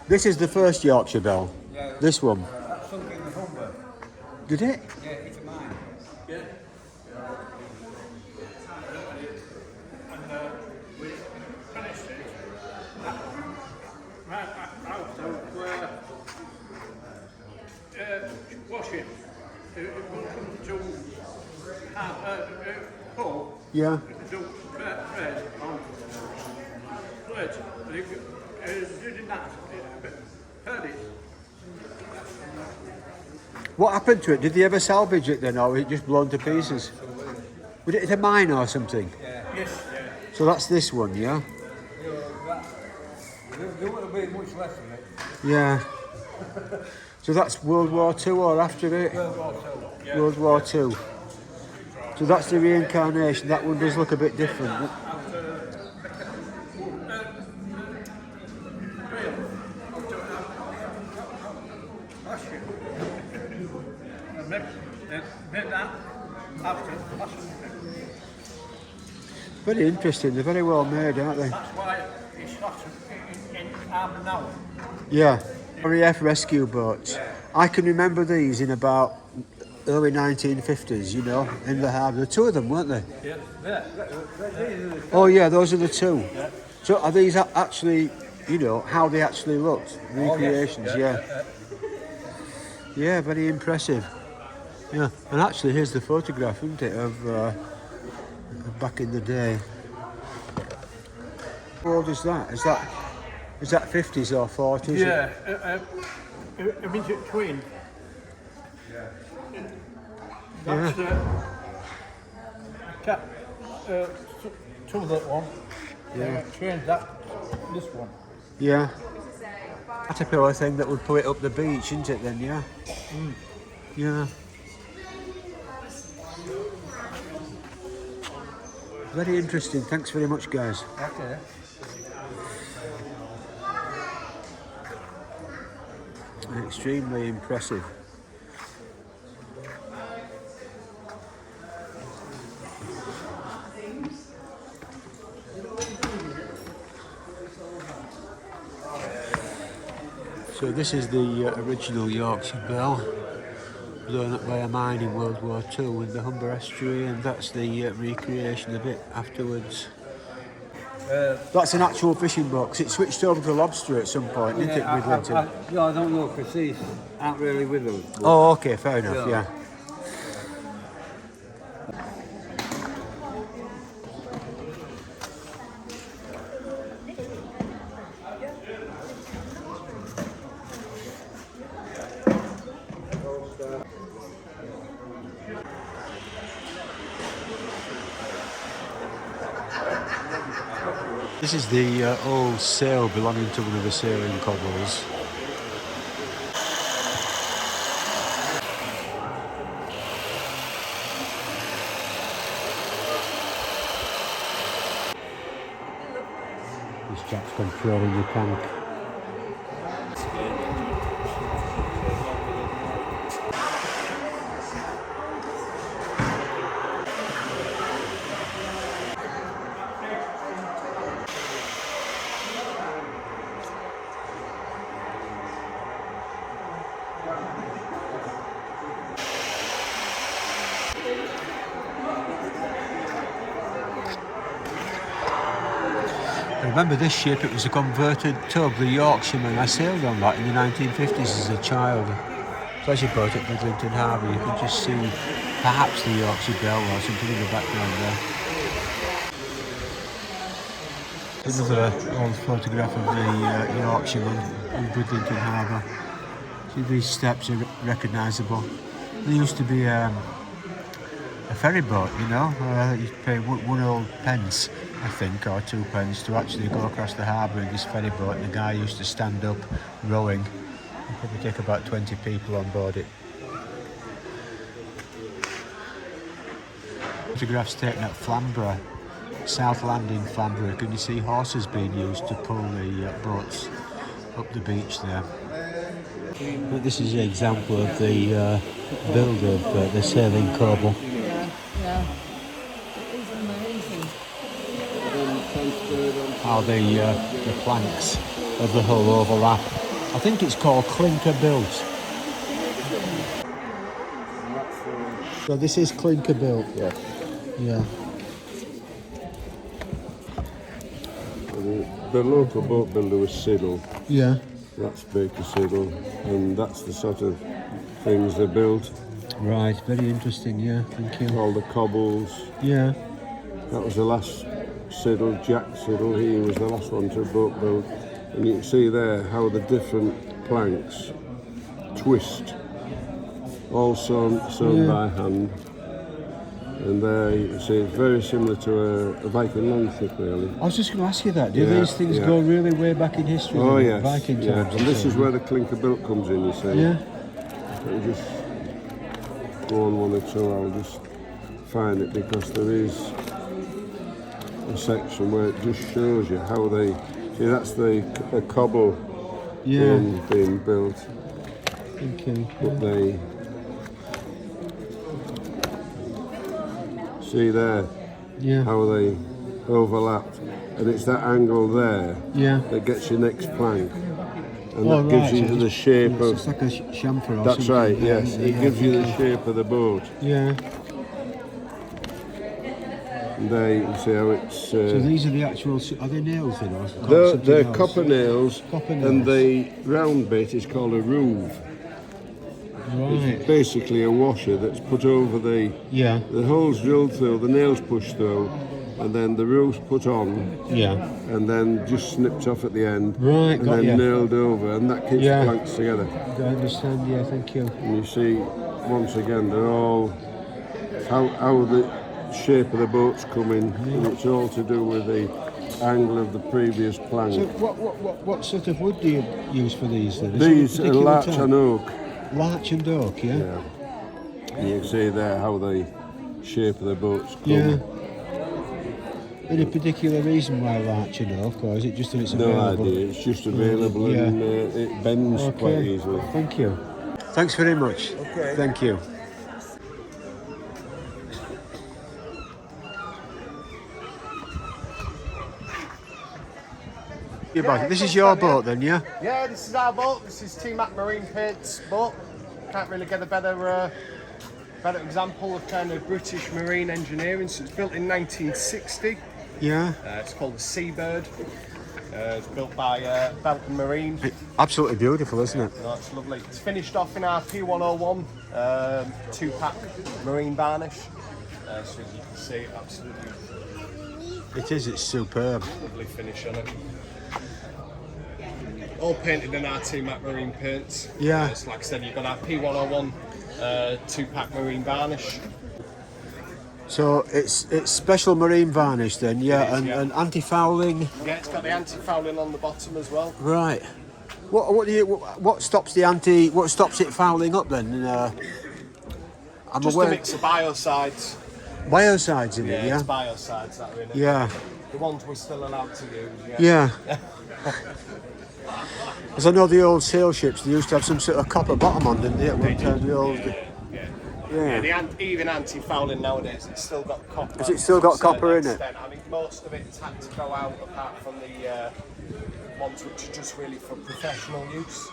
This is the first Yorkshire bell. Yeah. This one. That sunk in the Humber. Did it? Yeah, it's mine. Yeah. And we finished it right out of where washing. It will come to Paul. Yeah. Do bread on plate. Doing that. Heard it. What happened to it? Did they ever salvage it then, or was it just blown to pieces? Was it a mine or something? Yeah. Yes. Yeah. So that's this one, yeah? There wouldn't be much less of it. Yeah. So that's World War II or after it? World War II. Yeah. World War II. So that's the reincarnation. That one does look a bit different. Very interesting. They're very well made, aren't they? That's why it's not in harbour now. Yeah. RAF rescue boats. Yeah. I can remember these in about early 1950s, you know, in the harbour. The two of them, weren't they? Yeah. Oh yeah, those are the two. Yeah. So are these actually, you know, how they actually looked? Recreations, yeah. Yeah, very impressive. Yeah, and actually here's the photograph, isn't it, of back in the day. How old is that? Is that 50s or 40s? Yeah. In between. That's two that one. Yeah. Change that. This one. Yeah. Caterpillar thing that would put it up the beach, isn't it then, yeah? Yeah. Very interesting. Thanks very much, guys. Okay. Extremely impressive. So this is the original Yorkshire bell, blown up by a mine in World War II with the Humber estuary, and that's the recreation of it afterwards. That's an actual fishing boat, 'cause it switched over to lobster at some point, didn't it, Bridlington? I don't know, because these aren't really with us. Oh, okay, fair enough, yeah. This is the old sail belonging to one of the sailing cobbles. This chap's controlling the tank. I remember this ship, it was a converted tug, the Yorkshireman. I sailed on that in the 1950s as a child. Pleasure boat at Bridlington Harbour. You can just see perhaps the Yorkshire Bell or something in the background there. Another old photograph of the Yorkshireman in Bridlington Harbour. See, these steps are recognisable. There used to be a ferry boat, you know. You pay one old pence, I think, or 2 pence to actually go across the harbour in this ferry boat, and the guy used to stand up rowing. It'd probably take about 20 people on board it. Photographs taken at Flamborough, South Landing, Flamborough. Can you see horses being used to pull the boats up the beach there? But this is an example of the build of the sailing Coble. Yeah, it is amazing. How the planks of the hull overlap. I think it's called clinker built. So this is clinker built. Yeah. Yeah. The local boat builder was Siddle. Yeah. That's Baker Siddle, and that's the sort of things they built. Right. Very interesting. Yeah. Thank you. All the cobbles. Yeah. That was the last Siddle, Jack Siddle. He was the last one to boat build. And you can see there how the different planks twist, all sewn by hand. And there you can see it's very similar to a Viking longship, really. I was just going to ask you that. Do these things go really way back in history? Oh, like yes. Viking Yeah. times. And this is where the clinker built comes in, you see. Yeah. Let me just go on one or two, I'll just find it, because there is a section where it just shows you how they... See, that's the cobble being built. Okay. But they... See there, how they overlapped, and it's that angle there that gets your next plank, and that gives you the shape of. It's like a chamfer or That's something. right. Yes, it gives you the shape of the boat. Yeah. And there you can see how it's. So these are the actual. Are they nails in or? They're copper nails, Copper and nails. the round bit is called a roove. Right. Basically a washer that's put over the holes drilled through, the nails pushed through, and then the roof put on, and then just snipped off at the end, Right, and then nailed over, and that keeps the planks together. I understand. Yeah, thank you. And you see, once again, they're all how the shape of the boat's coming, and it's all to do with the angle of the previous plank. So what sort of wood do you use for these then? These are larch and oak. Larch and oak, yeah? And you can see there how the shape of the boats come. Yeah. Any particular reason why larch and oak, or is it just that it's available? No idea, it's just available and it bends quite easily. Thank you. Thanks very much. Okay. Thank you. This is your boat then, yeah? Yeah, this is our boat. This is T-Mac Marine Paint's boat. Can't really get a better example of kind of British marine engineering. So it's built in 1960. Yeah. It's called the Seabird. It's built by Belton Marine. Absolutely beautiful, isn't it? No, it's lovely. It's finished off in our P101 2-pack marine varnish. So as you can see, absolutely It is, it's superb. lovely finish on it. All painted in our T-Mac Marine paints. Yeah. So like I said, you've got our P101 2-pack marine varnish. So it's special marine varnish then, yeah, and anti-fouling. Yeah, it's got the anti-fouling on the bottom as well. Right. What stops it fouling up then? I'm Just aware. a mix of biocides. Biocides in it, It's yeah. biocides that are in it. Yeah. The ones we're still allowed to use. Yeah. As I know the old sail ships, they used to have some sort of copper bottom on, didn't they? At one time, the old. Even anti-fouling nowadays, it's still got copper. Has it still got to a certain copper in it? extent. I mean, most of it's had to go out apart from the ones which are just really for professional use.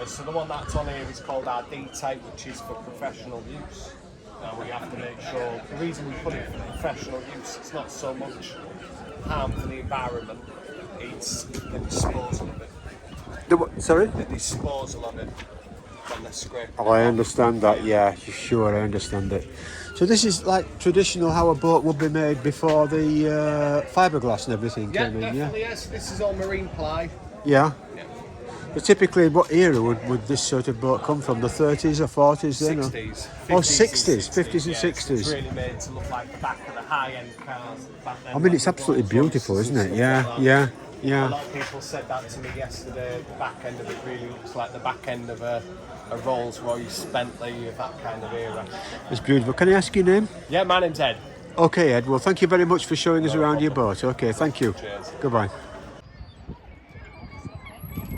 So the one that's on here is called our D-type, which is for professional use. Now we have to make sure, the reason we put it for professional use, it's not so much harm for the environment, it's the disposal of it. Sorry? The disposal of it when they're scraped. Oh, I understand that, yeah, sure, I understand it. So this is like traditional how a boat would be made before the fiberglass and everything Yeah, came in, definitely, yes. This is all marine ply. Yeah? Yeah. But typically, what era would this sort of boat come from? The 30s or 40s then? 60s. Oh, 60s, 50s and yeah, 60s. It's really made to look like the back of the high-end cars back then. I mean, like it's the absolutely Rolls beautiful, Royces isn't and it? stuff Yeah, like that. yeah, A yeah. lot of people said that to me yesterday. The back end of it really looks like the back end of a Rolls Royce, Bentley, of that kind of era. It's beautiful. Can I ask your name? Yeah, my name's Ed. Okay, Ed. Well, thank you very much for showing us around your boat. Okay, thank you. Cheers. Goodbye.